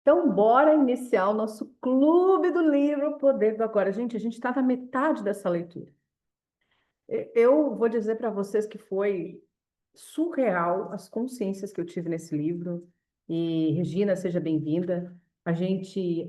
Então, bora iniciar o nosso Clube do Livro Poder do Agora. Gente, a gente está na metade dessa leitura. Eu vou dizer para vocês que foi surreal as consciências que eu tive nesse livro. E Regina, seja bem-vinda.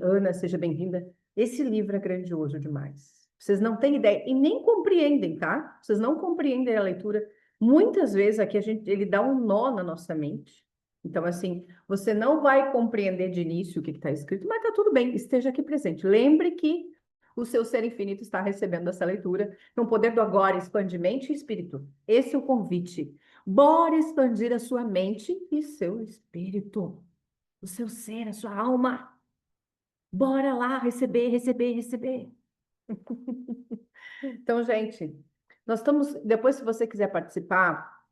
Ana, seja bem-vinda. Esse livro é grandioso demais. Vocês não têm ideia e nem compreendem, tá? Vocês não compreendem a leitura. Muitas vezes aqui ele dá um nó na nossa mente. Então, assim, você não vai compreender de início o que está escrito, mas está tudo bem, esteja aqui presente. Lembre que o seu ser infinito está recebendo essa leitura. Então, o poder do agora expande mente e espírito. Esse é o convite. Bora expandir a sua mente e seu espírito, o seu ser, a sua alma. Bora lá receber, receber, receber. Então, gente, nós estamos. Depois, se você quiser participar,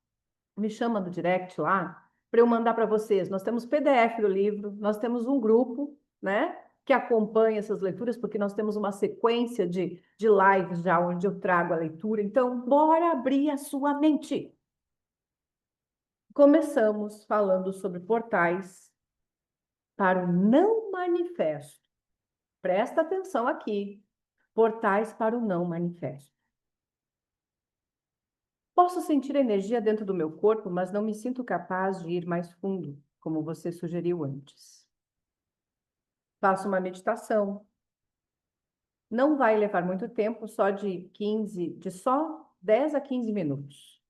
me chama no direct lá para eu mandar para vocês. Nós temos PDF do livro, nós temos um grupo, né? Que acompanha essas leituras, porque nós temos uma sequência de lives já onde eu trago a leitura. Então, bora abrir a sua mente. Começamos falando sobre portais para o não manifesto. Presta atenção aqui. Portais para o não manifesto. Posso sentir energia dentro do meu corpo, mas não me sinto capaz de ir mais fundo, como você sugeriu antes. Faço uma meditação. Não vai levar muito tempo, só 10 a 15 minutos.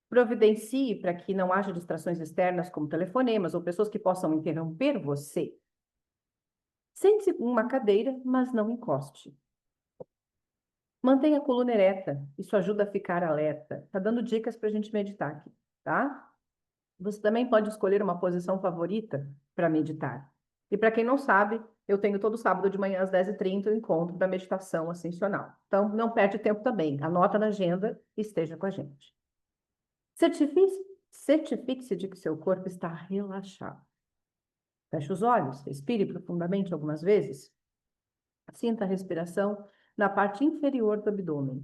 Providencie para que não haja distrações externas, como telefonemas ou pessoas que possam interromper você. Sente-se em uma cadeira, mas não encoste. Mantenha a coluna ereta, isso ajuda a ficar alerta. Tá dando dicas para a gente meditar aqui, tá? Você também pode escolher uma posição favorita para meditar. E para quem não sabe, eu tenho todo sábado de manhã às 10h30 o encontro da meditação ascensional. Então, não perde tempo também. Anota na agenda e esteja com a gente. Certifique-se de que seu corpo está relaxado. Feche os olhos, respire profundamente algumas vezes. Sinta a respiração na parte inferior do abdômen.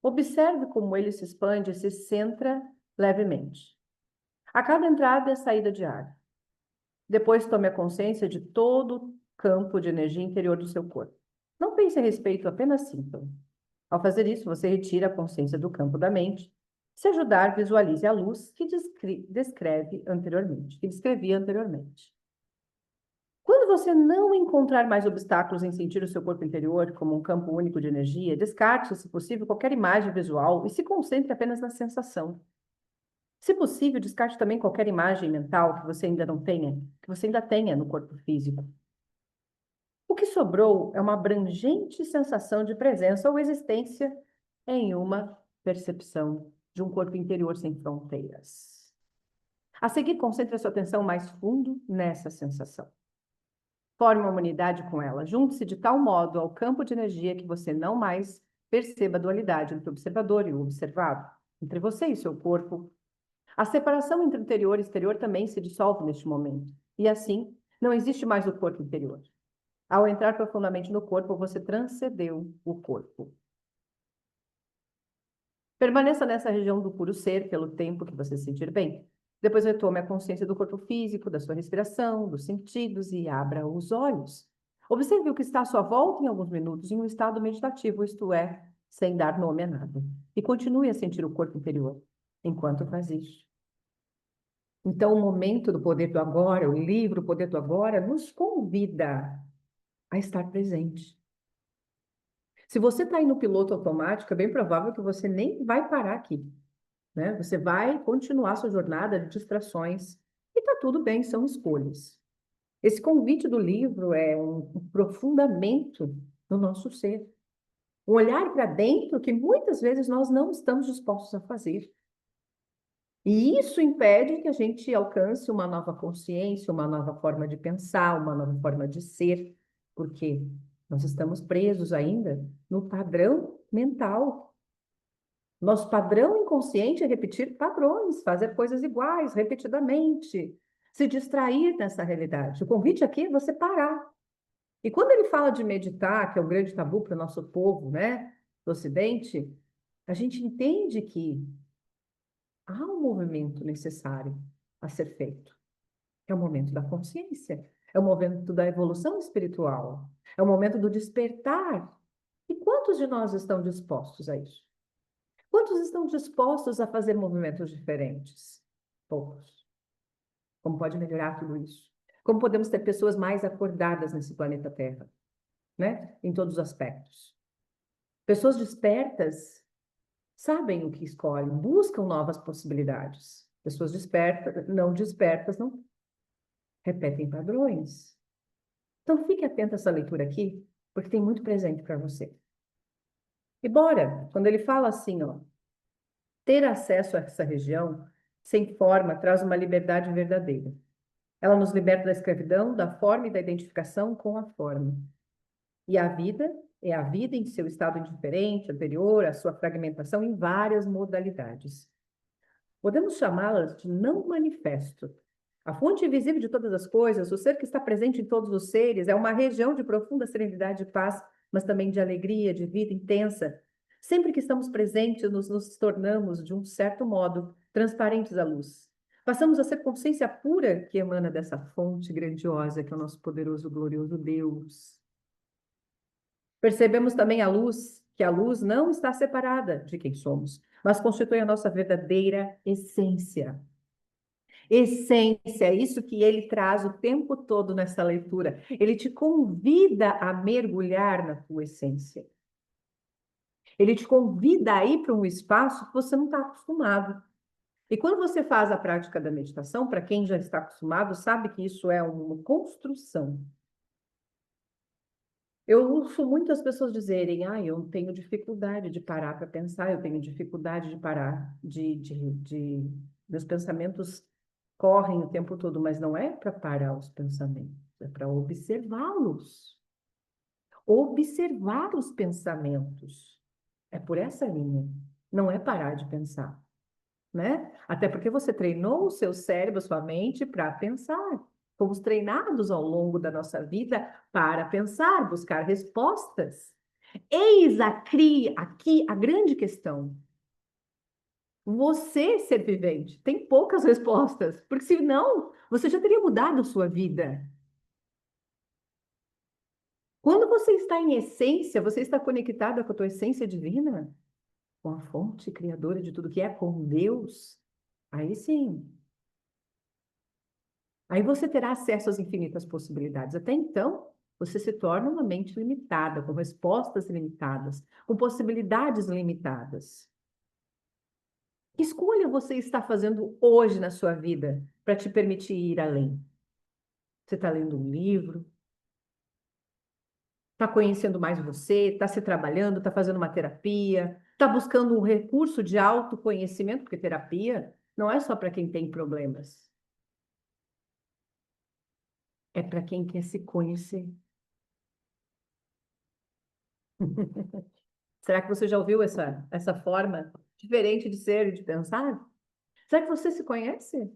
Observe como ele se expande e se centra levemente. A cada entrada e saída de ar. Depois tome a consciência de todo o campo de energia interior do seu corpo. Não pense a respeito, apenas sinta. Ao fazer isso, você retira a consciência do campo da mente. Se ajudar, visualize a luz que descrevi anteriormente. Quando você não encontrar mais obstáculos em sentir o seu corpo interior como um campo único de energia, descarte, se possível, qualquer imagem visual e se concentre apenas na sensação. Se possível, descarte também qualquer imagem mental que você ainda não tenha, que você ainda tenha no corpo físico. O que sobrou é uma abrangente sensação de presença ou existência em uma percepção de um corpo interior sem fronteiras. A seguir, concentre a sua atenção mais fundo nessa sensação. Forme uma unidade com ela. Junte-se de tal modo ao campo de energia que você não mais perceba a dualidade entre o observador e o observado, entre você e seu corpo. A separação entre interior e exterior também se dissolve neste momento. E assim, não existe mais o corpo interior. Ao entrar profundamente no corpo, você transcendeu o corpo. Permaneça nessa região do puro ser pelo tempo que você se sentir bem. Depois retome a consciência do corpo físico, da sua respiração, dos sentidos e abra os olhos. Observe o que está à sua volta em alguns minutos em um estado meditativo, isto é, sem dar nome a nada. E continue a sentir o corpo interior enquanto faz isso. Então, o momento do poder do agora, o livro O Poder do Agora, nos convida a estar presente. Se você está aí no piloto automático, é bem provável que você nem vai parar aqui, né? Você vai continuar sua jornada de distrações e está tudo bem, são escolhas. Esse convite do livro é um aprofundamento no nosso ser. Um olhar para dentro que muitas vezes nós não estamos dispostos a fazer. E isso impede que a gente alcance uma nova consciência, uma nova forma de pensar, uma nova forma de ser, porque nós estamos presos ainda no padrão mental. Nosso padrão inconsciente é repetir padrões, fazer coisas iguais, repetidamente, se distrair nessa realidade. O convite aqui é você parar. E quando ele fala de meditar, que é um grande tabu para o nosso povo, né, do Ocidente, a gente entende que há um movimento necessário a ser feito. É o momento da consciência, é o momento da evolução espiritual, é o momento do despertar. E quantos de nós estão dispostos a isso? Quantos estão dispostos a fazer movimentos diferentes? Poucos. Como pode melhorar tudo isso? Como podemos ter pessoas mais acordadas nesse planeta Terra, né? Em todos os aspectos. Pessoas despertas sabem o que escolhem, buscam novas possibilidades. Pessoas despertas não repetem padrões. Então fique atento a essa leitura aqui, porque tem muito presente para você. E bora, quando ele fala assim, ó, ter acesso a essa região sem forma traz uma liberdade verdadeira. Ela nos liberta da escravidão, da forma e da identificação com a forma. E a vida é a vida em seu estado indiferente, anterior, à sua fragmentação em várias modalidades. Podemos chamá-las de não manifesto. A fonte invisível de todas as coisas, o ser que está presente em todos os seres, é uma região de profunda serenidade e paz, mas também de alegria, de vida intensa. Sempre que estamos presentes, nos tornamos, de um certo modo, transparentes à luz. Passamos a ser consciência pura que emana dessa fonte grandiosa que é o nosso poderoso, glorioso Deus. Percebemos também a luz, que a luz não está separada de quem somos, mas constitui a nossa verdadeira essência. Essência, é isso que ele traz o tempo todo nessa leitura. Ele te convida a mergulhar na tua essência. Ele te convida a ir para um espaço que você não está acostumado. E quando você faz a prática da meditação, para quem já está acostumado, sabe que isso é uma construção. Eu ouço muitas pessoas dizerem, eu tenho dificuldade de parar para pensar, eu tenho dificuldade de parar Meus pensamentos correm o tempo todo, mas não é para parar os pensamentos, é para observá-los. Observar os pensamentos. É por essa linha. Não é parar de pensar, né? Até porque você treinou o seu cérebro, a sua mente para pensar. Fomos treinados ao longo da nossa vida para pensar, buscar respostas. Eis aqui a grande questão. Você, ser vivente, tem poucas respostas, porque senão você já teria mudado a sua vida. Quando você está em essência, você está conectada com a tua essência divina, com a fonte criadora de tudo que é, com Deus, aí sim. Aí você terá acesso às infinitas possibilidades. Até então, você se torna uma mente limitada, com respostas limitadas, com possibilidades limitadas. Que escolha você está fazendo hoje na sua vida para te permitir ir além? Você está lendo um livro? Está conhecendo mais você? Está se trabalhando? Está fazendo uma terapia? Está buscando um recurso de autoconhecimento? Porque terapia não é só para quem tem problemas. É para quem quer se conhecer. Será que você já ouviu essa forma diferente de ser e de pensar? Será que você se conhece?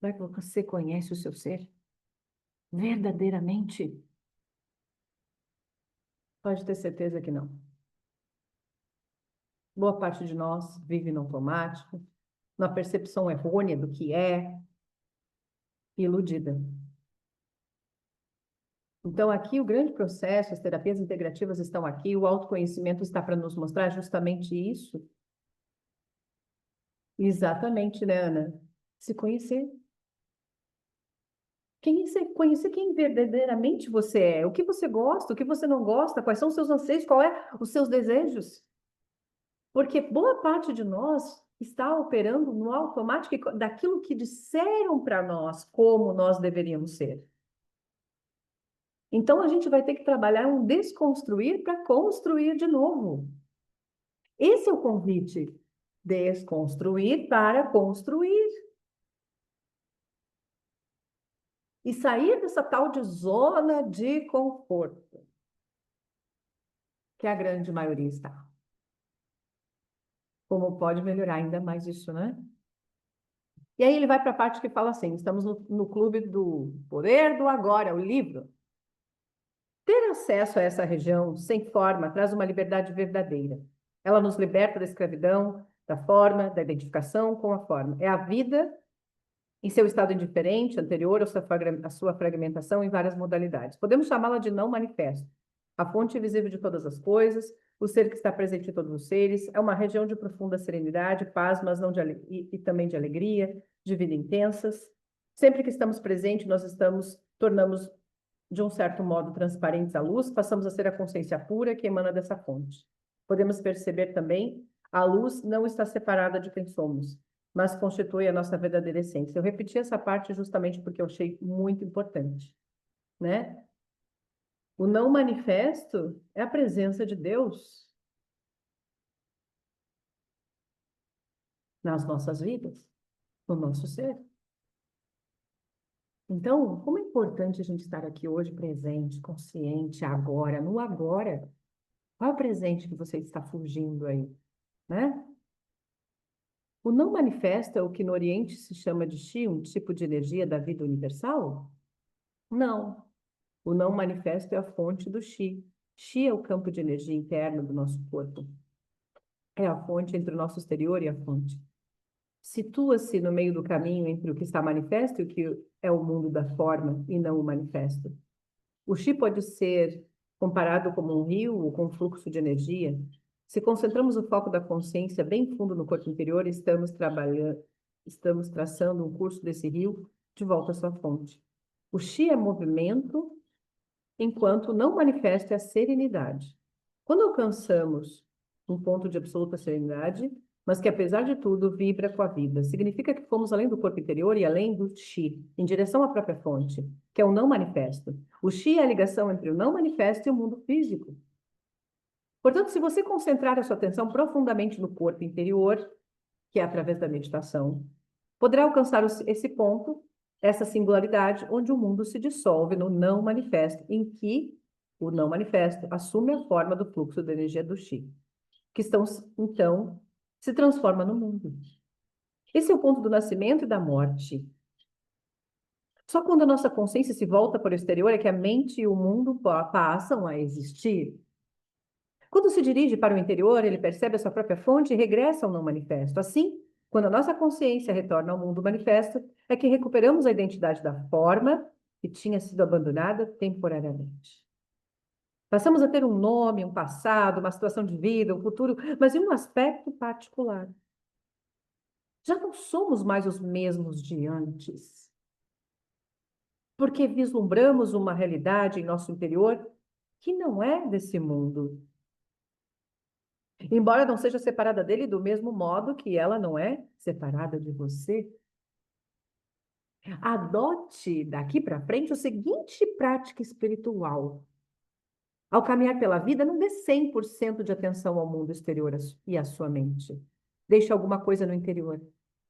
Será que você conhece o seu ser? Verdadeiramente? Pode ter certeza que não. Boa parte de nós vive no automático, na percepção errônea do que é, iludida. Então, aqui o grande processo, as terapias integrativas estão aqui, o autoconhecimento está para nos mostrar justamente isso. Exatamente, né, Ana? Se conhecer. Conhecer quem verdadeiramente você é, o que você gosta, o que você não gosta, quais são os seus anseios, qual é os seus desejos. Porque boa parte de nós está operando no automático daquilo que disseram para nós como nós deveríamos ser. Então, a gente vai ter que trabalhar um desconstruir para construir de novo. Esse é o convite. Desconstruir para construir. E sair dessa tal de zona de conforto, que a grande maioria está. Como pode melhorar ainda mais isso, né? E aí ele vai para a parte que fala assim, estamos no clube do poder do agora, o livro. Ter acesso a essa região sem forma traz uma liberdade verdadeira. Ela nos liberta da escravidão, da forma, da identificação com a forma. É a vida em seu estado indiferente, anterior à sua fragmentação em várias modalidades. Podemos chamá-la de não manifesto. A fonte visível de todas as coisas, o ser que está presente em todos os seres, é uma região de profunda serenidade, paz, mas não de e também de alegria, de vida intensas. Sempre que estamos presentes, nós tornamos de um certo modo transparentes à luz, passamos a ser a consciência pura que emana dessa fonte. Podemos perceber também, a luz não está separada de quem somos, mas constitui a nossa verdadeira essência. Eu repeti essa parte justamente porque eu achei muito importante, né? O não manifesto é a presença de Deus nas nossas vidas, no nosso ser. Então, como é importante a gente estar aqui hoje presente, consciente, agora, no agora. Qual é o presente que você está fugindo aí, né? O não manifesto é o que no Oriente se chama de Chi, um tipo de energia da vida universal? Não. O não manifesto é a fonte do Chi. Chi é o campo de energia interno do nosso corpo. É a fonte entre o nosso exterior e a fonte. Situa-se no meio do caminho entre o que está manifesto e o que é o mundo da forma e não o manifesto. O Chi pode ser comparado como um rio ou com um fluxo de energia. Se concentramos o foco da consciência bem fundo no corpo interior, estamos traçando um curso desse rio de volta à sua fonte. O Chi é movimento, enquanto não manifesta é a serenidade. Quando alcançamos um ponto de absoluta serenidade, mas que apesar de tudo vibra com a vida, significa que fomos além do corpo interior e além do Chi, em direção à própria fonte, que é o não manifesto. O Chi é a ligação entre o não manifesto e o mundo físico. Portanto, se você concentrar a sua atenção profundamente no corpo interior, que é através da meditação, poderá alcançar esse ponto, essa singularidade, onde o mundo se dissolve no não manifesto, em que o não manifesto assume a forma do fluxo da energia do Chi, que então se transforma no mundo. Esse é o ponto do nascimento e da morte. Só quando a nossa consciência se volta para o exterior é que a mente e o mundo passam a existir. Quando se dirige para o interior, ele percebe a sua própria fonte e regressa ao não manifesto. Assim, quando a nossa consciência retorna ao mundo manifesto, é que recuperamos a identidade da forma que tinha sido abandonada temporariamente. Passamos a ter um nome, um passado, uma situação de vida, um futuro, mas em um aspecto particular. Já não somos mais os mesmos de antes, porque vislumbramos uma realidade em nosso interior que não é desse mundo. Embora não seja separada dele do mesmo modo que ela não é separada de você. Adote daqui para frente o seguinte prática espiritual. Ao caminhar pela vida, não dê 100% de atenção ao mundo exterior e à sua mente. Deixe alguma coisa no interior.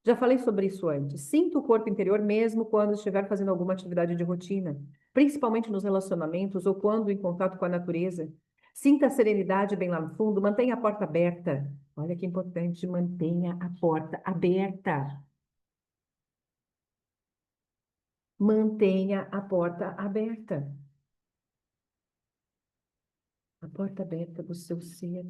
Já falei sobre isso antes. Sinta o corpo interior mesmo quando estiver fazendo alguma atividade de rotina, principalmente nos relacionamentos ou quando em contato com a natureza. Sinta a serenidade bem lá no fundo, mantenha a porta aberta. Olha que importante, mantenha a porta aberta. Mantenha a porta aberta. A porta aberta do seu ser.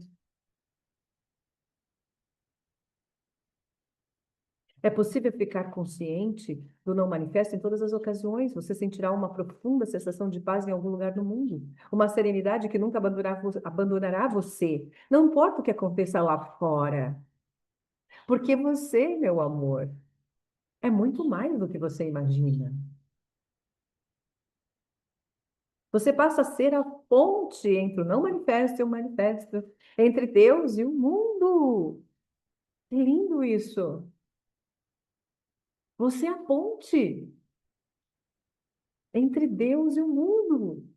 É possível ficar consciente do não manifesto em todas as ocasiões. Você sentirá uma profunda sensação de paz em algum lugar do mundo. Uma serenidade que nunca abandonará você. Não importa o que aconteça lá fora. Porque você, meu amor, é muito mais do que você imagina. Você passa a ser a ponte entre o não manifesto e o manifesto. Entre Deus e o mundo. Que lindo isso. Você é a ponte entre Deus e o mundo.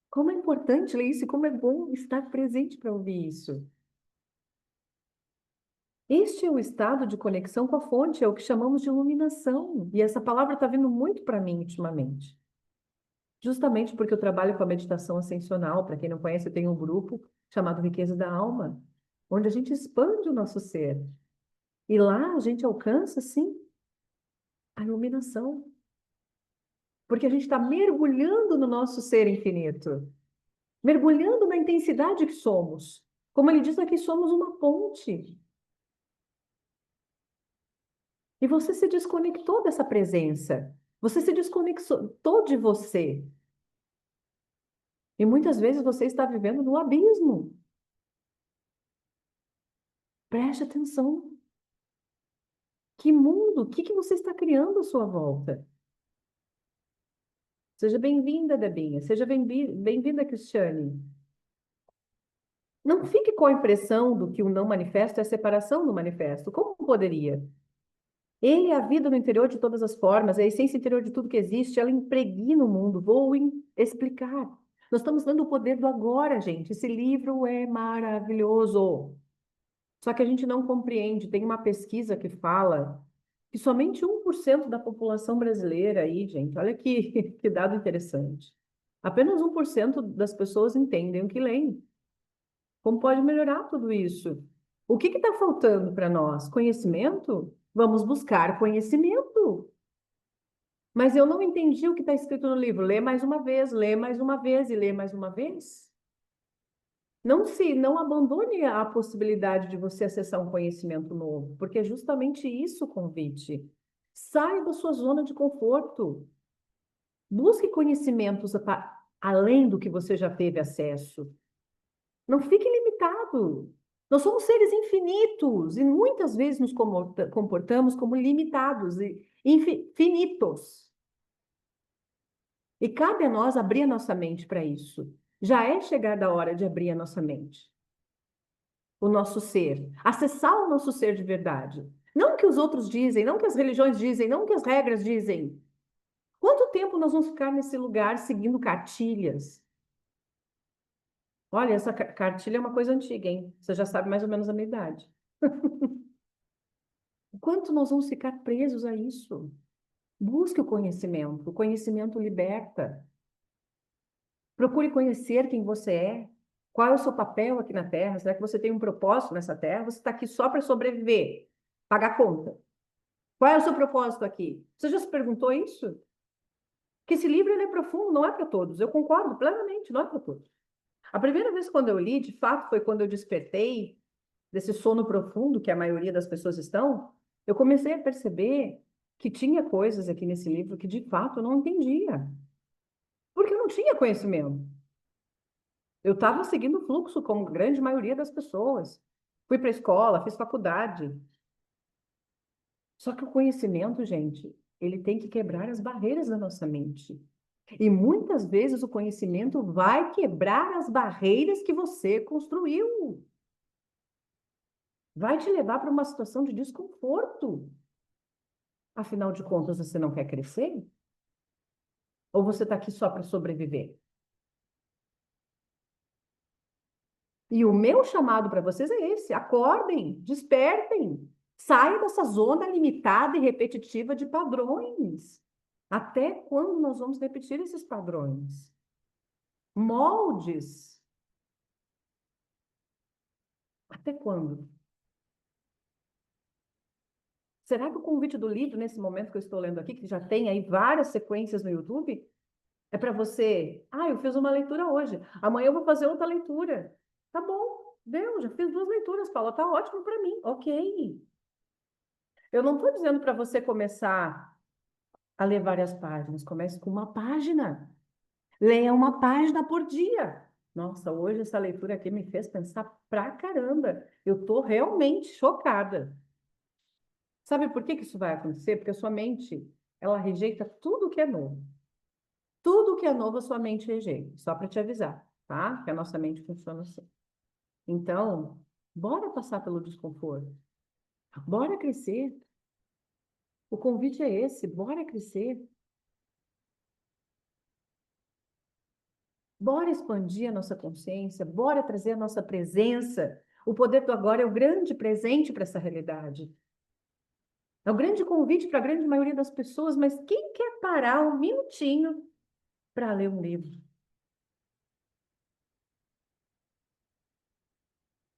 Como é importante ler isso e como é bom estar presente para ouvir isso. Este é o estado de conexão com a fonte, é o que chamamos de iluminação. E essa palavra está vindo muito para mim ultimamente. Justamente porque eu trabalho com a meditação ascensional. Para quem não conhece, eu tenho um grupo chamado Riqueza da Alma, onde a gente expande o nosso ser. E lá a gente alcança, sim, a iluminação. Porque a gente está mergulhando no nosso ser infinito. Mergulhando na intensidade que somos. Como ele diz aqui, somos uma ponte. E você se desconectou dessa presença. Você se desconectou de você. E muitas vezes você está vivendo no abismo. Preste atenção. Que mundo, o que que você está criando à sua volta? Seja bem-vinda, Debinha. Seja bem-vinda, Cristiane. Não fique com a impressão do que o não manifesto é a separação do manifesto. Como poderia? Ele é a vida no interior de todas as formas, é a essência interior de tudo que existe, ela impregna o mundo. Explicar. Nós estamos dando o poder do agora, gente. Esse livro é maravilhoso. Só que a gente não compreende. Tem uma pesquisa que fala que somente 1% da população brasileira aí, gente, olha que, que dado interessante. Apenas 1% das pessoas entendem o que leem. Como pode melhorar tudo isso? O que está faltando para nós? Conhecimento? Vamos buscar conhecimento. Mas eu não entendi o que está escrito no livro. Lê mais uma vez, lê mais uma vez e lê mais uma vez. Não abandone a possibilidade de você acessar um conhecimento novo, porque é justamente isso o convite. Saia da sua zona de conforto. Busque conhecimentos além do que você já teve acesso. Não fique limitado. Nós somos seres infinitos e muitas vezes nos comportamos como limitados e infinitos. E cabe a nós abrir a nossa mente para isso. Já é chegada a hora de abrir a nossa mente, o nosso ser, acessar o nosso ser de verdade. Não o que os outros dizem, não o que as religiões dizem, não o que as regras dizem. Quanto tempo nós vamos ficar nesse lugar seguindo cartilhas? Olha, essa cartilha é uma coisa antiga, hein? Você já sabe mais ou menos a minha idade. Quanto nós vamos ficar presos a isso? Busque o conhecimento liberta. Procure conhecer quem você é, qual é o seu papel aqui na Terra, será que você tem um propósito nessa Terra? Você está aqui só para sobreviver, pagar conta. Qual é o seu propósito aqui? Você já se perguntou isso? Que esse livro ele é profundo, não é para todos. Eu concordo plenamente, não é para todos. A primeira vez quando eu li, de fato, foi quando eu despertei desse sono profundo que a maioria das pessoas estão, eu comecei a perceber que tinha coisas aqui nesse livro que de fato eu não entendia, porque eu não tinha conhecimento. Eu estava seguindo o fluxo, como a grande maioria das pessoas. Fui para a escola, fiz faculdade. Só que o conhecimento, gente, ele tem que quebrar as barreiras da nossa mente. E muitas vezes o conhecimento vai quebrar as barreiras que você construiu. Vai te levar para uma situação de desconforto. Afinal de contas, você não quer crescer? Ou você está aqui só para sobreviver? E o meu chamado para vocês é esse: acordem, despertem, saiam dessa zona limitada e repetitiva de padrões. Até quando nós vamos repetir esses padrões? Moldes. Até quando? Será que o convite do livro, nesse momento que eu estou lendo aqui, que já tem aí várias sequências no YouTube, é para você? Ah, eu fiz uma leitura hoje. Amanhã eu vou fazer outra leitura. Tá bom, deu, já fiz 2 leituras, Paula. Tá ótimo para mim. Ok. Eu não estou dizendo para você começar a ler várias páginas. Comece com uma página. Leia uma página por dia. Nossa, hoje essa leitura aqui me fez pensar pra caramba. Eu estou realmente chocada. Sabe por que que isso vai acontecer? Porque a sua mente, ela rejeita tudo que é novo. Tudo que é novo, a sua mente rejeita. Só para te avisar, tá? Que a nossa mente funciona assim. Então, bora passar pelo desconforto. Bora crescer. O convite é esse, bora crescer. Bora expandir a nossa consciência, bora trazer a nossa presença. O poder do agora é o grande presente para essa realidade. É o grande convite para a grande maioria das pessoas, mas quem quer parar um minutinho para ler um livro?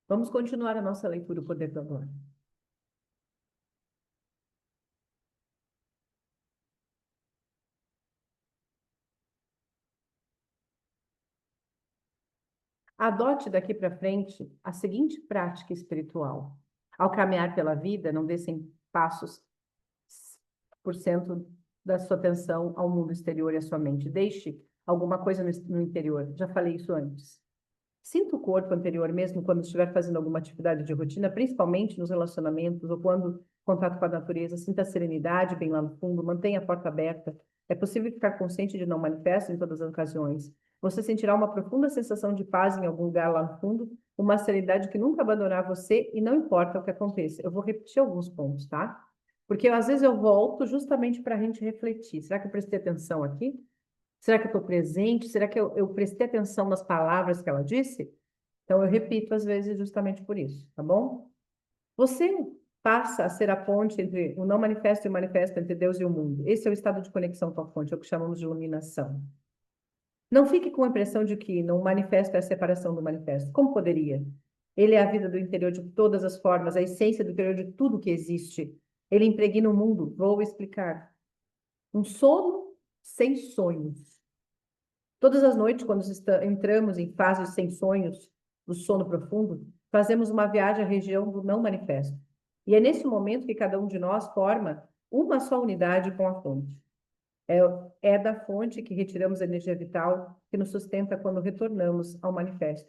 Vamos continuar a nossa leitura, o poder do agora. Adote daqui para frente a seguinte prática espiritual. Ao caminhar pela vida, não dê sem passos 20% da sua atenção ao mundo exterior e à sua mente. Deixe alguma coisa no interior. Já falei isso antes. Sinta o corpo anterior mesmo quando estiver fazendo alguma atividade de rotina, principalmente nos relacionamentos ou quando contato com a natureza. Sinta a serenidade bem lá no fundo, mantenha a porta aberta. É possível ficar consciente de não manifesto em todas as ocasiões. Você sentirá uma profunda sensação de paz em algum lugar lá no fundo, uma serenidade que nunca abandonará você e não importa o que aconteça. Eu vou repetir alguns pontos, tá? Porque às vezes eu volto justamente para a gente refletir. Será que eu prestei atenção aqui? Será que eu estou presente? Será que eu prestei atenção nas palavras que ela disse? Então, eu repito às vezes justamente por isso, tá bom? Você passa a ser a ponte entre o não manifesto e o manifesto, entre Deus e o mundo. Esse é o estado de conexão com a fonte, é o que chamamos de iluminação. Não fique com a impressão de que não manifesto é a separação do manifesto. Como poderia? Ele é a vida do interior de todas as formas, a essência do interior de tudo que existe. Ele impregna o mundo. Vou explicar. Um sono sem sonhos. Todas as noites, quando entramos em fases sem sonhos, do sono profundo, fazemos uma viagem à região do não manifesto. E é nesse momento que cada um de nós forma uma só unidade com a fonte. É da fonte que retiramos a energia vital que nos sustenta quando retornamos ao manifesto,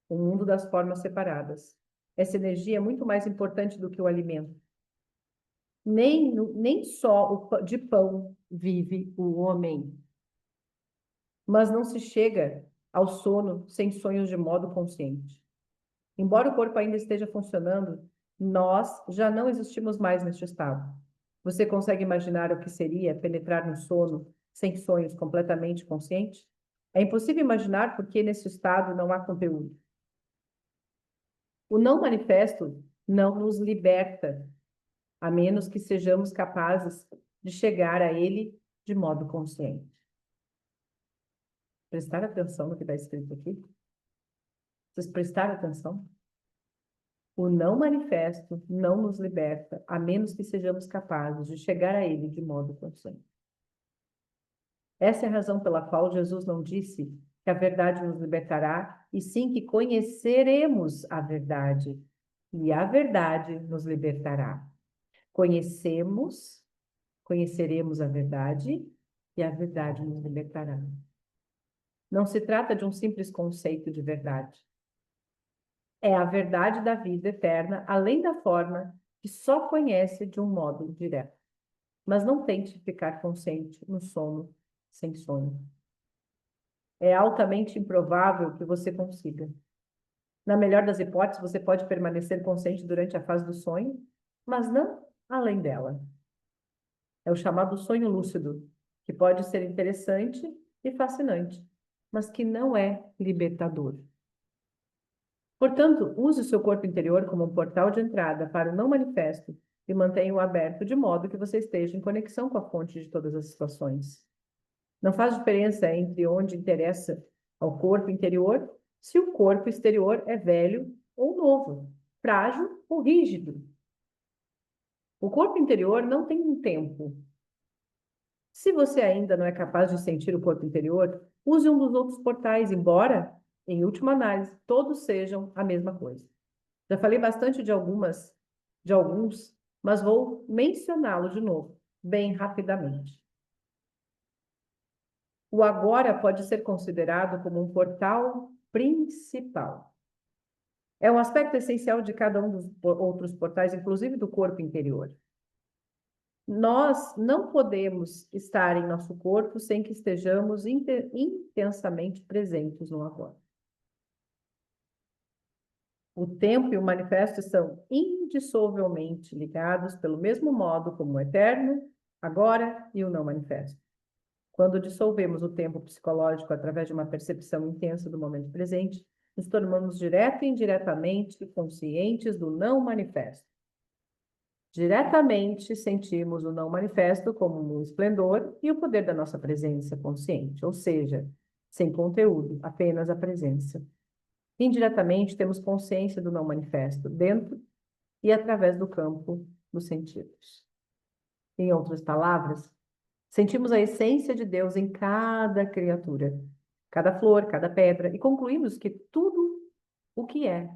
o mundo das formas separadas. Essa energia é muito mais importante do que o alimento. Nem só de pão vive o homem. Mas não se chega ao sono sem sonhos de modo consciente. Embora o corpo ainda esteja funcionando, nós já não existimos mais neste estado. Você consegue imaginar o que seria penetrar no sono sem sonhos completamente consciente? É impossível imaginar porque nesse estado não há conteúdo. O não manifesto não nos liberta, a menos que sejamos capazes de chegar a ele de modo consciente. Prestar atenção no que está escrito aqui? Vocês prestaram atenção? O não manifesto não nos liberta, a menos que sejamos capazes de chegar a ele de modo consciente. Essa é a razão pela qual Jesus não disse que a verdade nos libertará, e sim que conheceremos a verdade, e a verdade nos libertará. Conheceremos a verdade, e a verdade nos libertará. Não se trata de um simples conceito de verdade. É a verdade da vida eterna, além da forma que só conhece de um modo direto. Mas não tente ficar consciente no sono sem sonho. É altamente improvável que você consiga. Na melhor das hipóteses, você pode permanecer consciente durante a fase do sonho, mas não além dela. É o chamado sonho lúcido, que pode ser interessante e fascinante, mas que não é libertador. Portanto, use o seu corpo interior como um portal de entrada para o não manifesto e mantenha-o aberto de modo que você esteja em conexão com a fonte de todas as situações. Não faz diferença entre onde interessa ao corpo interior se o corpo exterior é velho ou novo, frágil ou rígido. O corpo interior não tem um tempo. Se você ainda não é capaz de sentir o corpo interior, use um dos outros portais, embora, em última análise, todos sejam a mesma coisa. Já falei bastante de alguns, mas vou mencioná-lo de novo, bem rapidamente. O agora pode ser considerado como um portal principal. É um aspecto essencial de cada um dos outros portais, inclusive do corpo interior. Nós não podemos estar em nosso corpo sem que estejamos intensamente presentes no agora. O tempo e o manifesto são indissoluvelmente ligados pelo mesmo modo como o eterno, agora e o não manifesto. Quando dissolvemos o tempo psicológico através de uma percepção intensa do momento presente, nos tornamos direta e indiretamente conscientes do não manifesto. Diretamente sentimos o não manifesto como um esplendor e o poder da nossa presença consciente, ou seja, sem conteúdo, apenas a presença. Indiretamente temos consciência do não manifesto dentro e através do campo dos sentidos. Em outras palavras, sentimos a essência de Deus em cada criatura, cada flor, cada pedra, e concluímos que tudo o que é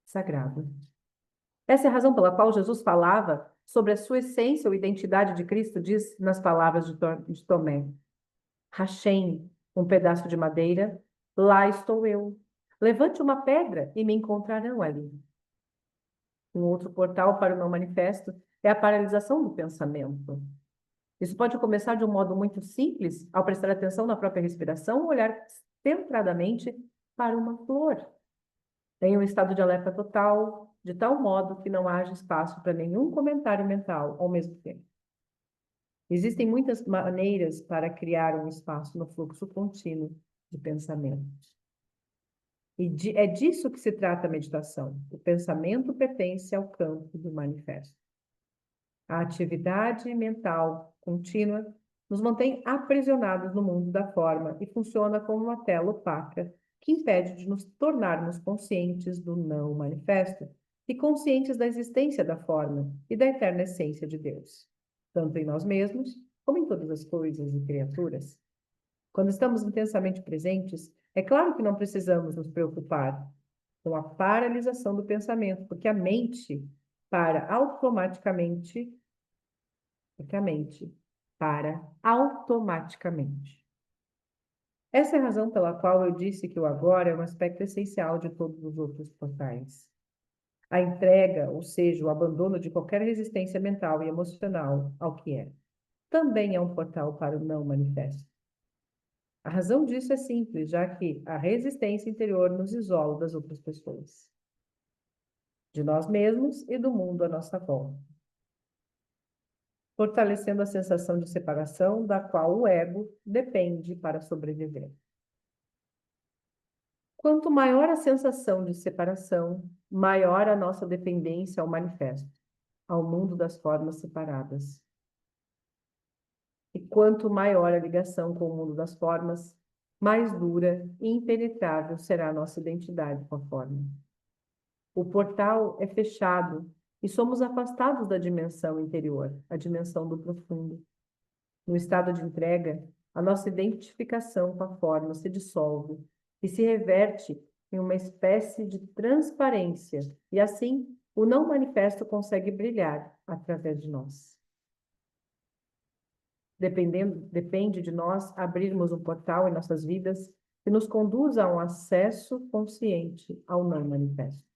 sagrado. Essa é a razão pela qual Jesus falava sobre a sua essência ou identidade de Cristo, diz nas palavras de Tomé: Rachem um pedaço de madeira, lá estou eu. Levante uma pedra e me encontrarão ali. Um outro portal para o não manifesto é a paralisação do pensamento. Isso pode começar de um modo muito simples, ao prestar atenção na própria respiração ou olhar centradamente para uma flor. Em um estado de alerta total, de tal modo que não haja espaço para nenhum comentário mental ao mesmo tempo. Existem muitas maneiras para criar um espaço no fluxo contínuo de pensamentos. É disso que se trata a meditação. O pensamento pertence ao campo do manifesto. A atividade mental contínua nos mantém aprisionados no mundo da forma e funciona como uma tela opaca que impede de nos tornarmos conscientes do não manifesto e conscientes da existência da forma e da eterna essência de Deus, tanto em nós mesmos como em todas as coisas e criaturas. Quando estamos intensamente presentes, é claro que não precisamos nos preocupar com a paralisação do pensamento, porque a mente para automaticamente porque a mente para automaticamente. Essa é a razão pela qual eu disse que o agora é um aspecto essencial de todos os outros portais. A entrega, ou seja, o abandono de qualquer resistência mental e emocional ao que é, também é um portal para o não manifesto. A razão disso é simples, já que a resistência interior nos isola das outras pessoas, de nós mesmos e do mundo à nossa volta, fortalecendo a sensação de separação da qual o ego depende para sobreviver. Quanto maior a sensação de separação, maior a nossa dependência ao manifesto, ao mundo das formas separadas. E quanto maior a ligação com o mundo das formas, mais dura e impenetrável será a nossa identidade com a forma. O portal é fechado e somos afastados da dimensão interior, a dimensão do profundo. No estado de entrega, a nossa identificação com a forma se dissolve e se reverte em uma espécie de transparência, e assim o não manifesto consegue brilhar através de nós. Depende de nós abrirmos um portal em nossas vidas que nos conduza a um acesso consciente ao não manifesto.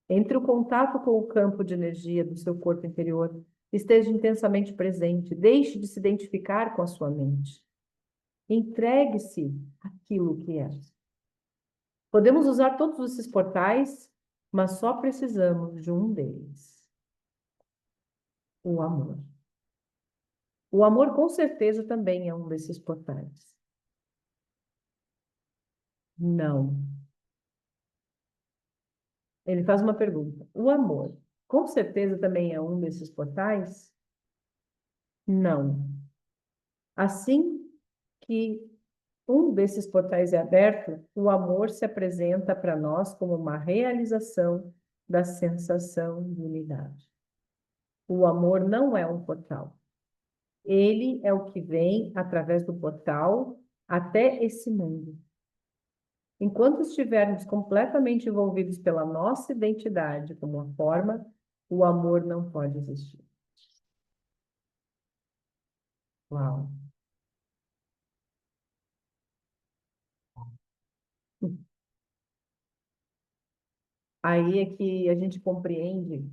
Entre o contato com o campo de energia do seu corpo interior, esteja intensamente presente, deixe de se identificar com a sua mente. Entregue-se àquilo que é. Podemos usar todos esses portais, mas só precisamos de um deles: o amor. O amor, com certeza, também é um desses portais. Não. Ele faz uma pergunta. O amor, com certeza, também é um desses portais? Não. Assim que um desses portais é aberto, o amor se apresenta para nós como uma realização da sensação de unidade. O amor não é um portal. Ele é o que vem através do portal até esse mundo. Enquanto estivermos completamente envolvidos pela nossa identidade como uma forma, o amor não pode existir. Uau! Aí é que a gente compreende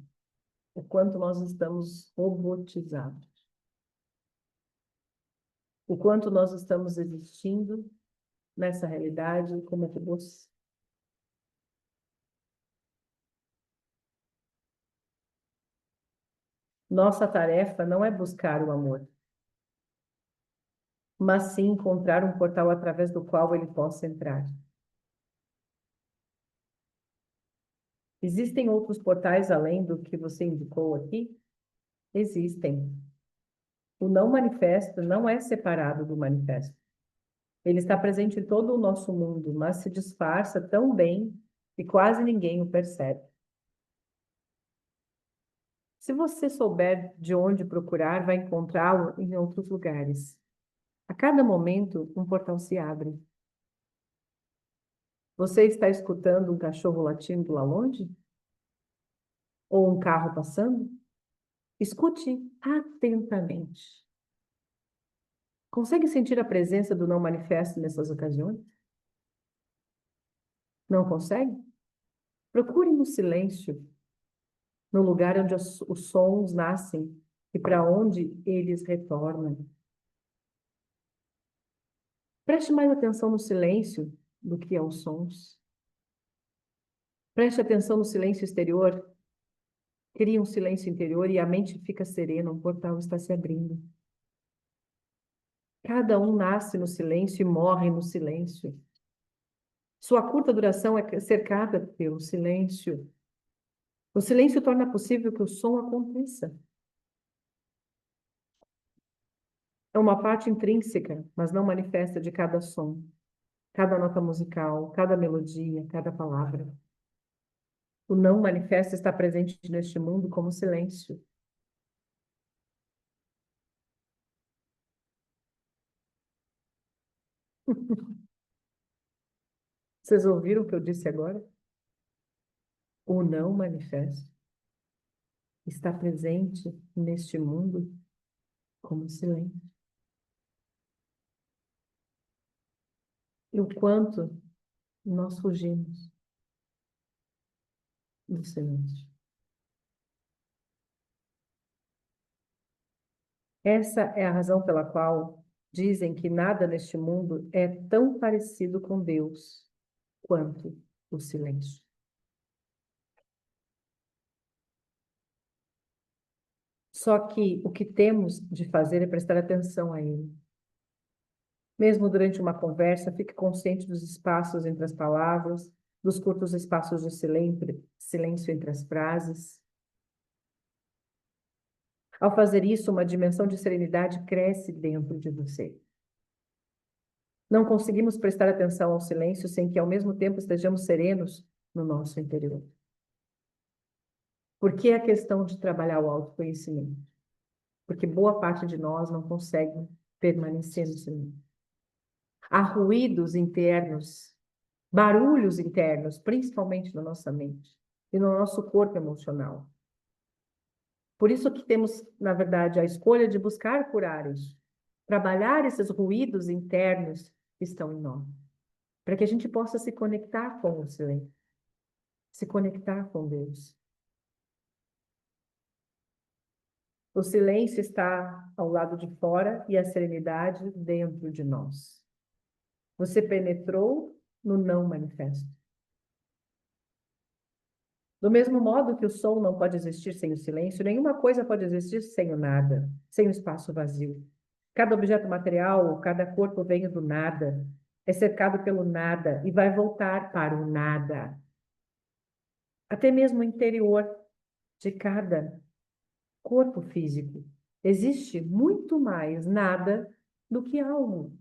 o quanto nós estamos robotizados, o quanto nós estamos existindo nessa realidade como robôs. Nossa tarefa não é buscar o amor, mas sim encontrar um portal através do qual ele possa entrar. Existem outros portais além do que você indicou aqui? Existem. O não manifesto não é separado do manifesto. Ele está presente em todo o nosso mundo, mas se disfarça tão bem que quase ninguém o percebe. Se você souber de onde procurar, vai encontrá-lo em outros lugares. A cada momento, um portal se abre. Você está escutando um cachorro latindo lá longe? ou um carro passando? Escute atentamente. Consegue sentir a presença do não manifesto nessas ocasiões? Não consegue? Procure no silêncio, no lugar onde os sons nascem e para onde eles retornam. Preste mais atenção no silêncio do que aos sons. Preste atenção no silêncio exterior. Cria um silêncio interior e a mente fica serena, um portal está se abrindo. Cada um nasce no silêncio e morre no silêncio. Sua curta duração é cercada pelo silêncio. O silêncio torna possível que o som aconteça. É uma parte intrínseca, mas não manifesta de cada som, cada nota musical, cada melodia, cada palavra. O não manifesto está presente neste mundo como silêncio. Vocês ouviram o que eu disse agora? O não manifesto está presente neste mundo como silêncio. E o quanto nós fugimos do silêncio. Essa é a razão pela qual dizem que nada neste mundo é tão parecido com Deus quanto o silêncio. Só que o que temos de fazer é prestar atenção a ele. Mesmo durante uma conversa, fique consciente dos espaços entre as palavras, dos curtos espaços de silêncio entre as frases. Ao fazer isso, uma dimensão de serenidade cresce dentro de você. Não conseguimos prestar atenção ao silêncio sem que, ao mesmo tempo, estejamos serenos no nosso interior. Por que a questão de trabalhar o autoconhecimento? Porque boa parte de nós não consegue permanecer no silêncio. Há ruídos internos, barulhos internos, principalmente na nossa mente e no nosso corpo emocional. Por isso que temos, na verdade, a escolha de buscar curar isso. Trabalhar esses ruídos internos que estão em nós, para que a gente possa se conectar com o silêncio, se conectar com Deus. O silêncio está ao lado de fora e a serenidade dentro de nós. Você penetrou no não manifesto. Do mesmo modo que o som não pode existir sem o silêncio, nenhuma coisa pode existir sem o nada, sem o espaço vazio. Cada objeto material, cada corpo vem do nada, é cercado pelo nada e vai voltar para o nada. Até mesmo o interior de cada corpo físico existe muito mais nada do que algo.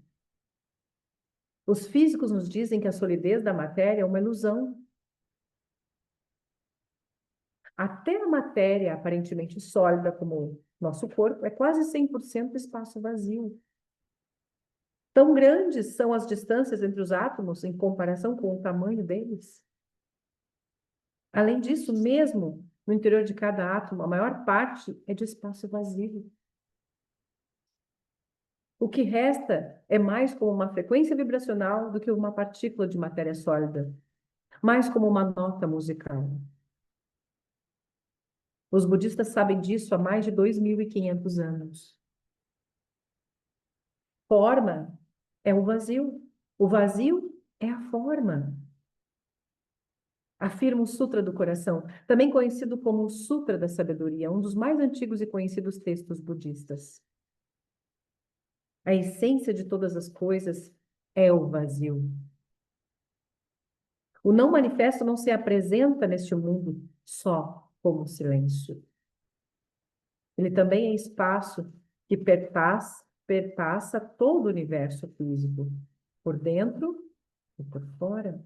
Os físicos nos dizem que a solidez da matéria é uma ilusão. Até a matéria aparentemente sólida, como o nosso corpo, é quase 100% espaço vazio. Tão grandes são as distâncias entre os átomos em comparação com o tamanho deles. Além disso, mesmo no interior de cada átomo, a maior parte é de espaço vazio. O que resta é mais como uma frequência vibracional do que uma partícula de matéria sólida, mais como uma nota musical. Os budistas sabem disso há mais de 2.500 anos. Forma é o vazio. O vazio é a forma. Afirma o Sutra do Coração, também conhecido como o Sutra da Sabedoria, um dos mais antigos e conhecidos textos budistas. A essência de todas as coisas é o vazio. O não manifesto não se apresenta neste mundo só como silêncio. Ele também é espaço que perpassa todo o universo físico, por dentro e por fora.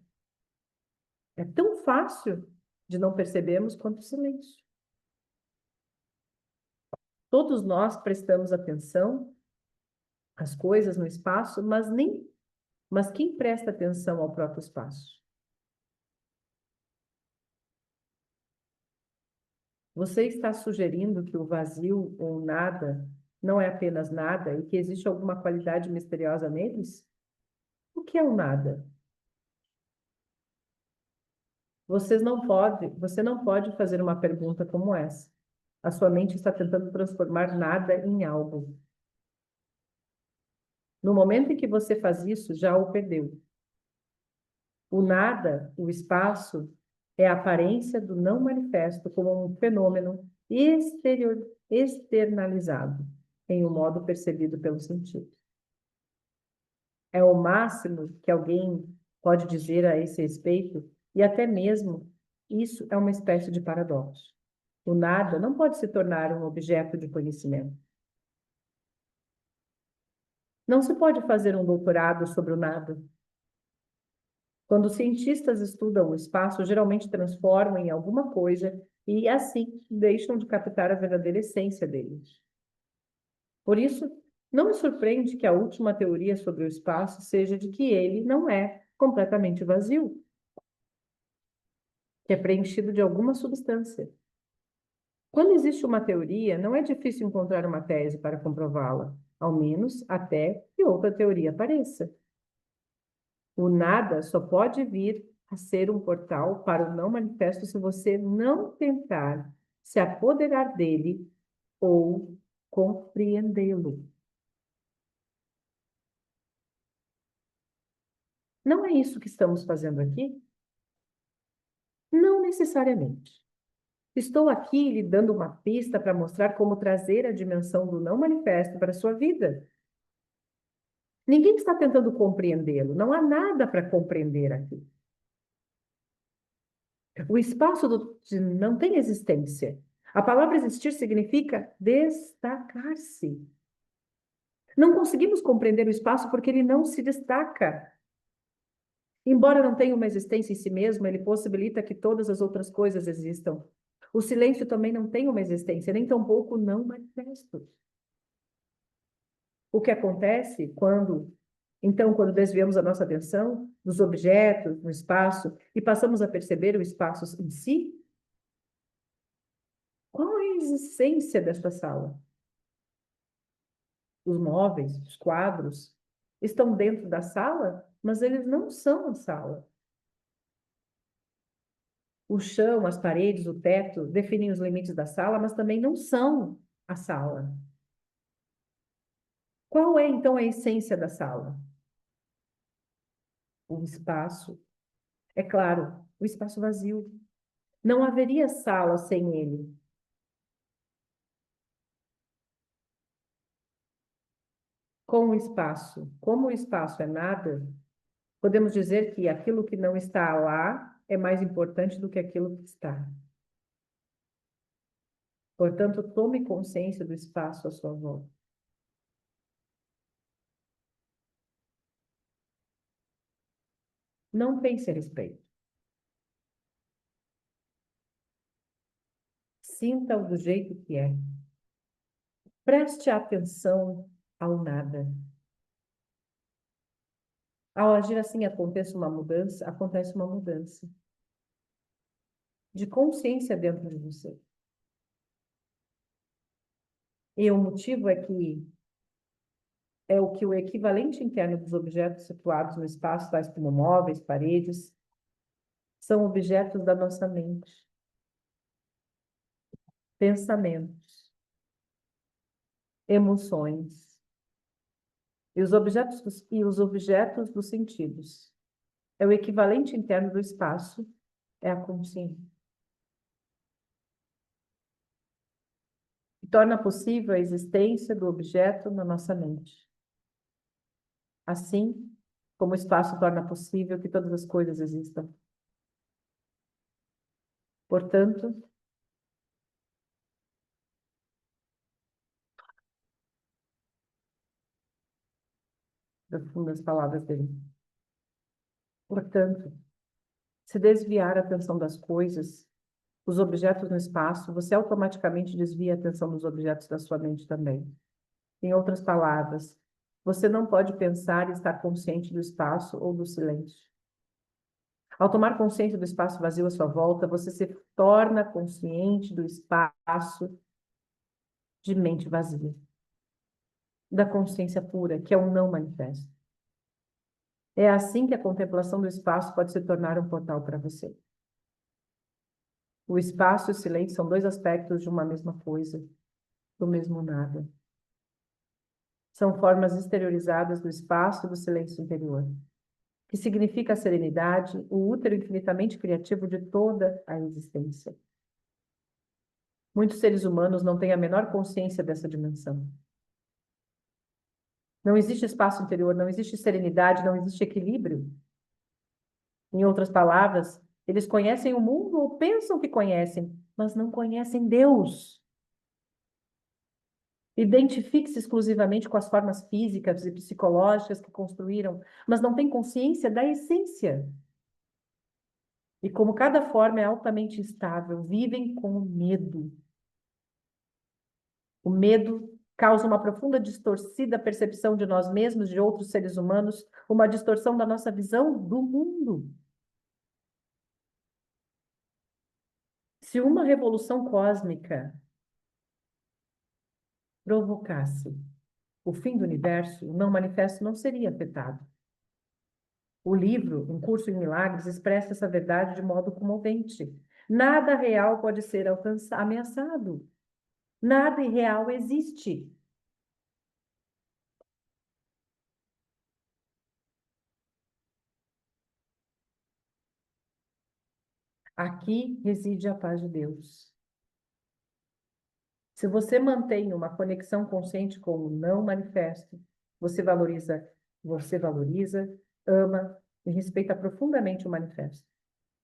É tão fácil de não percebermos quanto o silêncio. Todos nós prestamos atenção às coisas no espaço, mas quem presta atenção ao próprio espaço? Você está sugerindo que o vazio ou nada não é apenas nada e que existe alguma qualidade misteriosa neles? O que é o nada? Você não pode fazer uma pergunta como essa. A sua mente está tentando transformar nada em algo. No momento em que você faz isso, já o perdeu. O nada, o espaço, é a aparência do não manifesto como um fenômeno externalizado em um modo percebido pelo sentido. É o máximo que alguém pode dizer a esse respeito, e até mesmo isso é uma espécie de paradoxo. O nada não pode se tornar um objeto de conhecimento. Não se pode fazer um doutorado sobre o nada. Quando os cientistas estudam o espaço, geralmente transformam em alguma coisa e, assim, deixam de captar a verdadeira essência dele. Por isso, não me surpreende que a última teoria sobre o espaço seja de que ele não é completamente vazio, que é preenchido de alguma substância. Quando existe uma teoria, não é difícil encontrar uma tese para comprová-la, ao menos até que outra teoria apareça. O nada só pode vir a ser um portal para o não manifesto se você não tentar se apoderar dele ou compreendê-lo. Não é isso que estamos fazendo aqui? Não necessariamente. Estou aqui lhe dando uma pista para mostrar como trazer a dimensão do não manifesto para a sua vida. Ninguém está tentando compreendê-lo, não há nada para compreender aqui. O espaço não tem existência. A palavra existir significa destacar-se. Não conseguimos compreender o espaço porque ele não se destaca. Embora não tenha uma existência em si mesmo, ele possibilita que todas as outras coisas existam. O silêncio também não tem uma existência, nem tampouco não manifesto. O que acontece quando desviamos a nossa atenção dos objetos, do espaço, e passamos a perceber o espaço em si? Qual é a essência desta sala? Os móveis, os quadros, estão dentro da sala, mas eles não são a sala. O chão, as paredes, o teto definem os limites da sala, mas também não são a sala. Qual é, então, a essência da sala? O espaço. É claro, o espaço vazio. Não haveria sala sem ele. Com o espaço, como o espaço é nada, podemos dizer que aquilo que não está lá é mais importante do que aquilo que está. Portanto, tome consciência do espaço à sua volta. Não pense a respeito. Sinta-o do jeito que é. Preste atenção ao nada. Ao agir assim, acontece uma mudança de consciência dentro de você. E o motivo é o que o equivalente interno dos objetos situados no espaço, tais como móveis, paredes, são objetos da nossa mente, pensamentos, emoções e os objetos dos sentidos. É o equivalente interno do espaço, é a consciência. E torna possível a existência do objeto na nossa mente. Assim como o espaço torna possível que todas as coisas existam. Portanto, profundas palavras dele. Portanto, se desviar a atenção das coisas, os objetos no espaço, você automaticamente desvia a atenção dos objetos da sua mente também. Em outras palavras, você não pode pensar e estar consciente do espaço ou do silêncio. Ao tomar consciência do espaço vazio à sua volta, você se torna consciente do espaço de mente vazia, da consciência pura, que é o não manifesto. É assim que a contemplação do espaço pode se tornar um portal para você. O espaço e o silêncio são dois aspectos de uma mesma coisa, do mesmo nada. São formas exteriorizadas do espaço e do silêncio interior, que significa a serenidade, o útero infinitamente criativo de toda a existência. Muitos seres humanos não têm a menor consciência dessa dimensão. Não existe espaço interior, não existe serenidade, não existe equilíbrio. Em outras palavras, eles conhecem o mundo ou pensam que conhecem, mas não conhecem Deus. Identifique-se exclusivamente com as formas físicas e psicológicas que construíram, mas não têm consciência da essência. E como cada forma é altamente instável, vivem com medo. O medo causa uma profunda distorcida percepção de nós mesmos, de outros seres humanos, uma distorção da nossa visão do mundo. Se uma revolução cósmica provocasse o fim do universo, o não manifesto não seria afetado. O livro, Um Curso em Milagres, expressa essa verdade de modo comovente. Nada real pode ser ameaçado. Nada irreal existe. Aqui reside a paz de Deus. Se você mantém uma conexão consciente com o não manifesto, você valoriza, ama e respeita profundamente o manifesto.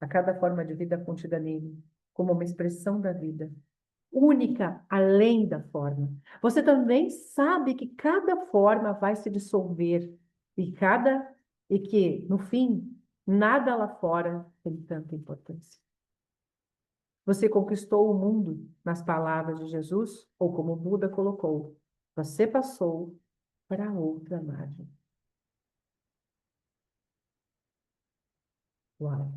A cada forma de vida contida nele, como uma expressão da vida, única além da forma. Você também sabe que cada forma vai se dissolver e que, no fim, nada lá fora tem tanta importância. Você conquistou o mundo, nas palavras de Jesus, ou como Buda colocou, você passou para outra margem. Uau!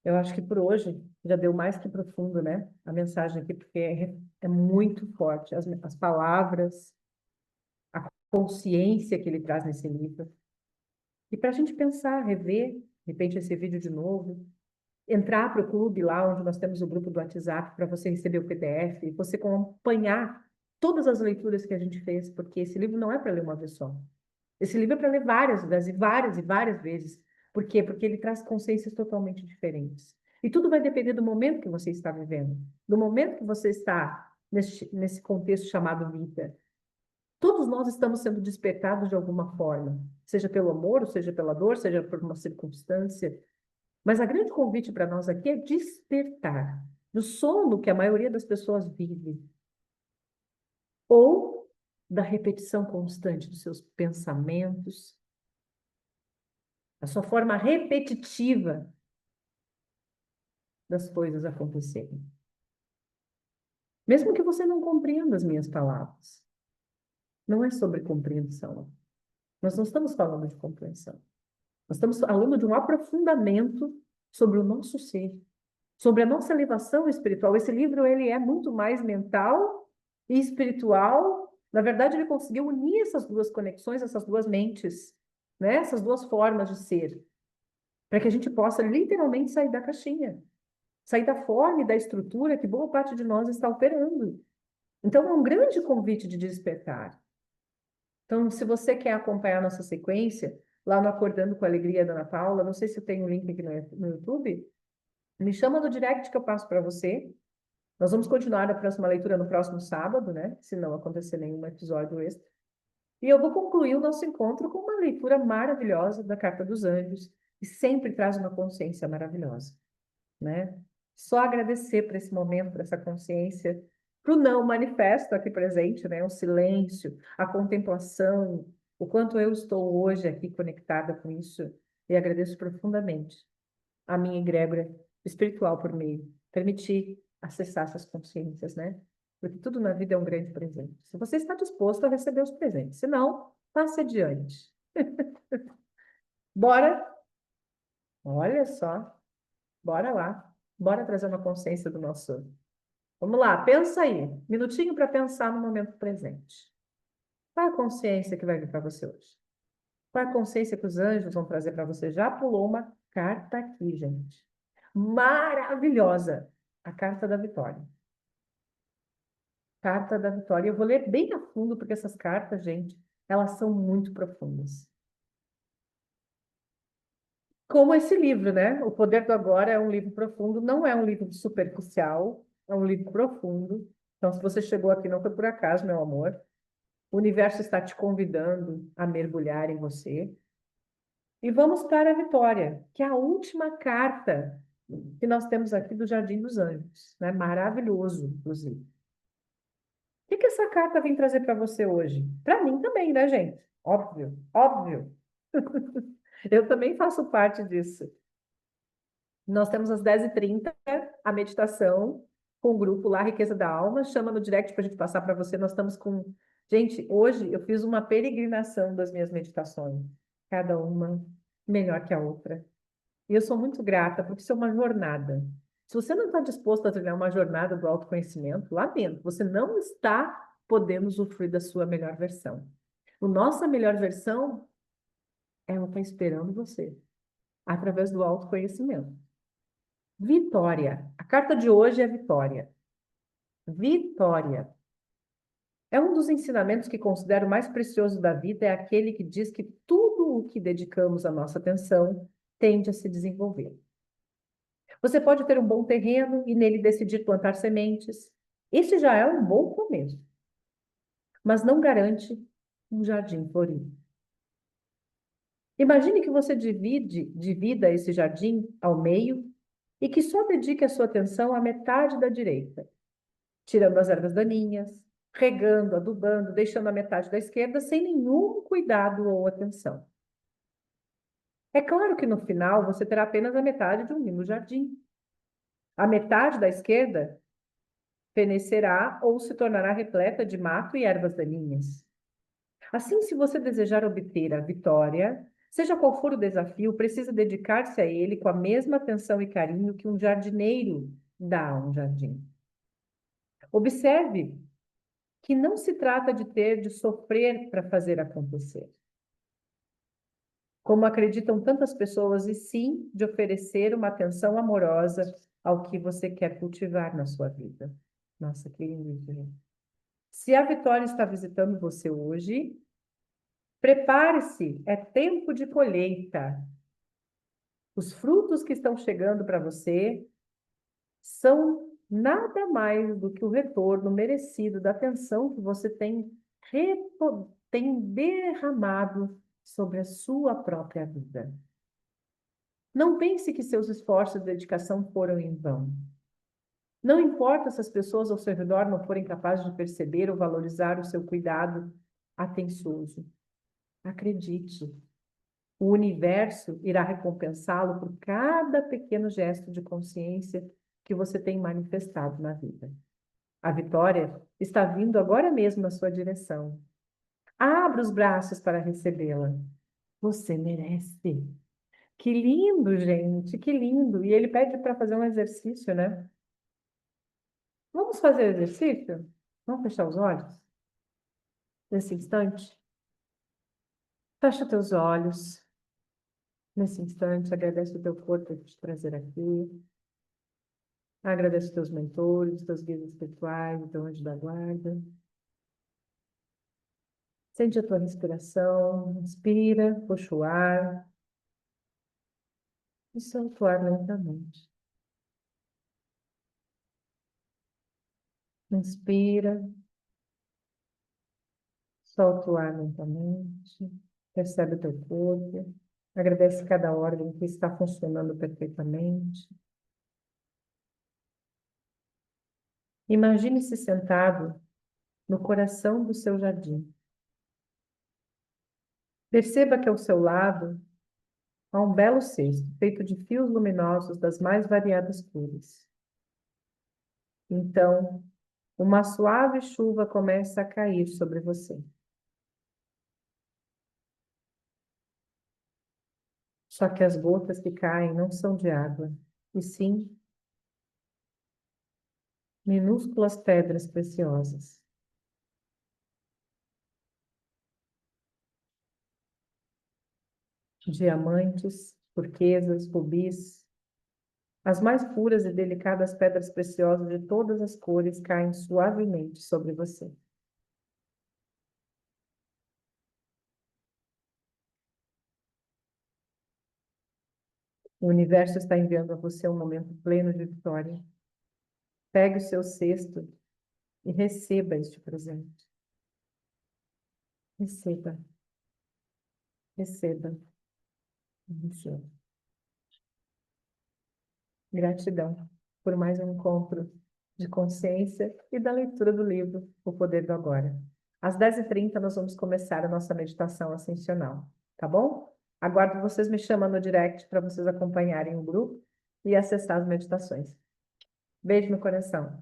Eu acho que por hoje já deu mais que profundo, né? A mensagem aqui, porque é muito forte. As palavras, a consciência que ele traz nesse livro. E para a gente pensar, rever, de repente, esse vídeo de novo, entrar para o clube lá onde nós temos o grupo do WhatsApp para você receber o PDF e você acompanhar todas as leituras que a gente fez, porque esse livro não é para ler uma vez só. Esse livro é para ler várias vezes, várias e várias vezes. Por quê? Porque ele traz consciências totalmente diferentes. E tudo vai depender do momento que você está vivendo, do momento que você está nesse contexto chamado vida. Todos nós estamos sendo despertados de alguma forma, seja pelo amor, ou seja pela dor, seja por uma circunstância. Mas a grande convite para nós aqui é despertar do sono que a maioria das pessoas vive, ou da repetição constante dos seus pensamentos, a sua forma repetitiva das coisas acontecerem. Mesmo que você não compreenda as minhas palavras, não é sobre compreensão. Nós não estamos falando de compreensão. Nós estamos falando de um aprofundamento sobre o nosso ser, sobre a nossa elevação espiritual. Esse livro ele é muito mais mental e espiritual. Na verdade, ele conseguiu unir essas duas conexões, essas duas mentes, né? Essas duas formas de ser, para que a gente possa literalmente sair da caixinha, sair da forma e da estrutura que boa parte de nós está operando. Então, é um grande convite de despertar. Então, se você quer acompanhar a nossa sequência, lá no Acordando com a Alegria da Ana Paula, não sei se eu tenho um link aqui no YouTube, me chama no direct que eu passo para você. Nós vamos continuar a próxima leitura no próximo sábado, né? Se não acontecer nenhum episódio extra. E eu vou concluir o nosso encontro com uma leitura maravilhosa da Carta dos Anjos, que sempre traz uma consciência maravilhosa, né? Só agradecer por esse momento, por essa consciência, para o não manifesto aqui presente, né? O silêncio, a contemplação, o quanto eu estou hoje aqui conectada com isso, e agradeço profundamente a minha egrégora espiritual por me permitir acessar essas consciências, né? Porque tudo na vida é um grande presente. Se você está disposto a receber os presentes, se não, Passe adiante. Bora? Olha só. Bora lá. Bora trazer uma consciência do nosso. Vamos lá, pensa aí. Minutinho para pensar no momento presente. Qual é a consciência que vai vir para você hoje? Qual é a consciência que os anjos vão trazer para você? Já pulou uma carta aqui, gente. Maravilhosa. A carta da vitória. Carta da vitória. Eu vou ler bem a fundo, porque essas cartas, gente, elas são muito profundas. Como esse livro, né? O Poder do Agora é um livro profundo, não é um livro superficial, é um livro profundo. Então, se você chegou aqui, não foi por acaso, meu amor. O universo está te convidando a mergulhar em você. E vamos para a vitória, que é a última carta que nós temos aqui do Jardim dos Anjos, né? Maravilhoso, inclusive. O que essa carta vem trazer para você hoje? Para mim também, né, gente? Óbvio, óbvio. Eu também faço parte disso. Nós temos às 10h30 a meditação com o grupo lá, Riqueza da Alma. Chama no direct para a gente passar para você. Nós estamos com. Gente, hoje eu fiz uma peregrinação das minhas meditações, cada uma melhor que a outra. E eu sou muito grata, porque isso é uma jornada. Se você não está disposto a trilhar uma jornada do autoconhecimento, lamento, você não está podendo usufruir da sua melhor versão. A nossa melhor versão, ela está esperando você, através do autoconhecimento. Vitória. A carta de hoje é vitória. Vitória. É um dos ensinamentos que considero mais precioso da vida, é aquele que diz que tudo o que dedicamos a nossa atenção tende a se desenvolver. Você pode ter um bom terreno e nele decidir plantar sementes. Esse já é um bom começo, mas não garante um jardim florido. Imagine que você divida esse jardim ao meio e que só dedique a sua atenção à metade da direita, tirando as ervas daninhas, regando, adubando, deixando a metade da esquerda sem nenhum cuidado ou atenção. É claro que no final você terá apenas a metade de um lindo jardim. A metade da esquerda fenecerá ou se tornará repleta de mato e ervas daninhas. Assim, se você desejar obter a vitória, seja qual for o desafio, precisa dedicar-se a ele com a mesma atenção e carinho que um jardineiro dá a um jardim. Observe que não se trata de ter de sofrer para fazer acontecer, como acreditam tantas pessoas, e sim de oferecer uma atenção amorosa ao que você quer cultivar na sua vida. Nossa, que lindo, gente. Se a vitória está visitando você hoje, prepare-se, é tempo de colheita. Os frutos que estão chegando para você são nada mais do que o retorno merecido da atenção que você tem derramado sobre a sua própria vida. Não pense que seus esforços e dedicação foram em vão. Não importa se as pessoas ao seu redor não forem capazes de perceber ou valorizar o seu cuidado atencioso. Acredite, o universo irá recompensá-lo por cada pequeno gesto de consciência que você tem manifestado na vida. A vitória está vindo agora mesmo na sua direção. Abra os braços para recebê-la. Você merece. Que lindo, gente, que lindo. E ele pede para fazer um exercício, né? Vamos fazer o exercício? Vamos fechar os olhos nesse instante? Fecha teus olhos. Nesse instante, agradece o teu corpo por te trazer aqui. Agradece os teus mentores, os teus guias espirituais, o teu anjo da guarda. Sente a tua respiração. Inspira, puxa o ar. E solta o ar lentamente. Inspira. Solta o ar lentamente. Percebe o teu corpo. Agradece cada órgão que está funcionando perfeitamente. Imagine-se sentado no coração do seu jardim. Perceba que ao seu lado há um belo cesto feito de fios luminosos das mais variadas cores. Então, uma suave chuva começa a cair sobre você. Só que as gotas que caem não são de água, e sim minúsculas pedras preciosas. Diamantes, turquesas, rubis. As mais puras e delicadas pedras preciosas de todas as cores caem suavemente sobre você. O universo está enviando a você um momento pleno de vitória. Pegue o seu cesto e receba este presente. Receba, receba, receba. Gratidão por mais um encontro de consciência e da leitura do livro O Poder do Agora. Às 10h30 nós vamos começar a nossa meditação ascensional, tá bom? Aguardo vocês me chamando no direct para vocês acompanharem o grupo e acessar as meditações. Beijo no coração.